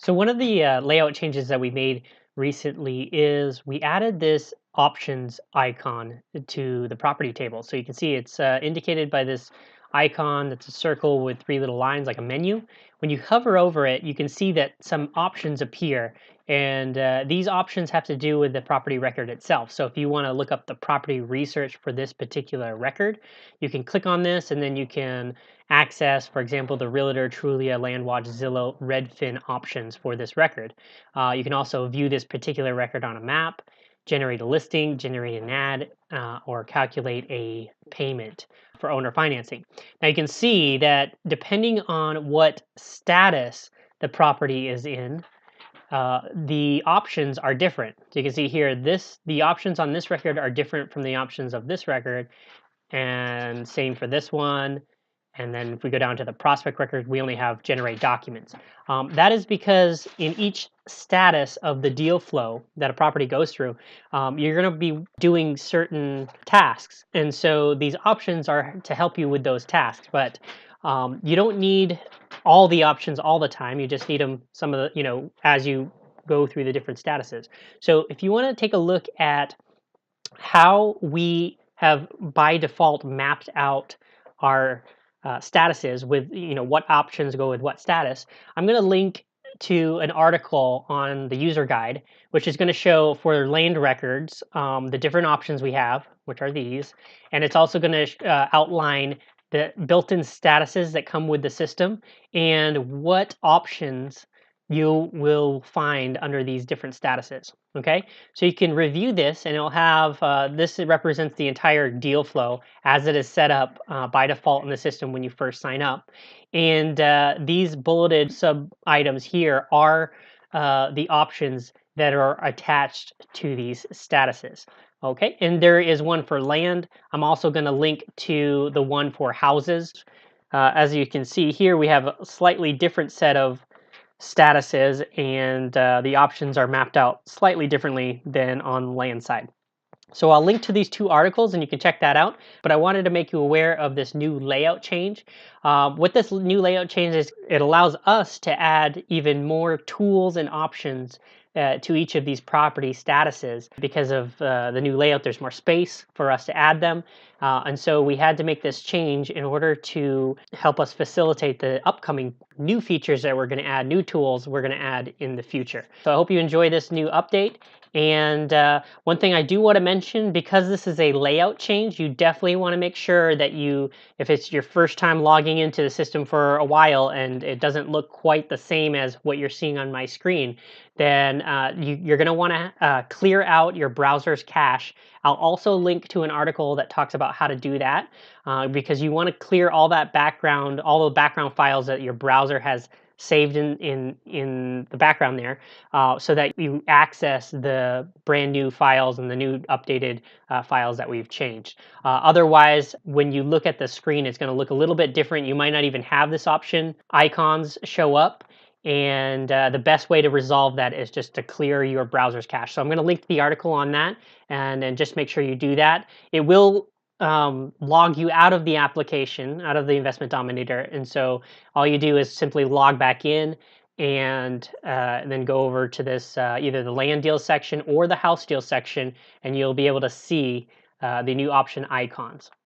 So one of the layout changes that we made recently is we added this options icon to the property table. So you can see it's indicated by this icon that's a circle with three little lines like a menu. When you hover over it, you can see that some options appear. And these options have to do with the property record itself. So if you want to look up the property research for this particular record, you can click on this and then you can access, for example, the Realtor, Trulia, Landwatch, Zillow, Redfin options for this record. You can also view this particular record on a map, generate a listing, generate an ad, or calculate a payment for owner financing. Now you can see that depending on what status the property is in, the options are different. So you can see here, the options on this record are different from the options of this record, and same for this one. And then if we go down to the prospect record, we only have generate documents. That is because in each status of the deal flow that a property goes through, you're going to be doing certain tasks. And so these options are to help you with those tasks. But you don't need all the options all the time. You just need them some of the, as you go through the different statuses. So if you want to take a look at how we have by default mapped out our statuses with what options go with what status, I'm going to link to an article on the user guide, which is going to show for land records the different options we have, which are these, and it's also going to outline the built-in statuses that come with the system and what options you will find under these different statuses. Okay, so you can review this, and it'll have this represents the entire deal flow as it is set up by default in the system when you first sign up. And these bulleted sub items here are the options that are attached to these statuses. Okay, and there is one for land. I'm also going to link to the one for houses. As you can see here, we have a slightly different set of statuses, and the options are mapped out slightly differently than on land side. So I'll link to these two articles and you can check that out. But I wanted to make you aware of this new layout change. What this new layout change is, it allows us to add even more tools and options to each of these property statuses. Because of the new layout, there's more space for us to add them. And so we had to make this change in order to help us facilitate the upcoming new features that we're going to add, new tools we're going to add in the future. So I hope you enjoy this new update. And one thing I do want to mention, because this is a layout change, you definitely want to make sure that if it's your first time logging into the system for a while and it doesn't look quite the same as what you're seeing on my screen, then you're going to want to clear out your browser's cache. I'll also link to an article that talks about how to do that, because you want to clear all the background files that your browser has saved in the background there, so that you access the brand new files and the new updated files that we've changed. Otherwise, when you look at the screen, it's going to look a little bit different. You might not even have this option icons show up. And the best way to resolve that is just to clear your browser's cache. So I'm going to link to the article on that, and then just make sure you do that. It will log you out of the application, out of the Investment Dominator. And so all you do is simply log back in, and then go over to this either the land deal section or the house deal section, and you'll be able to see the new option icons.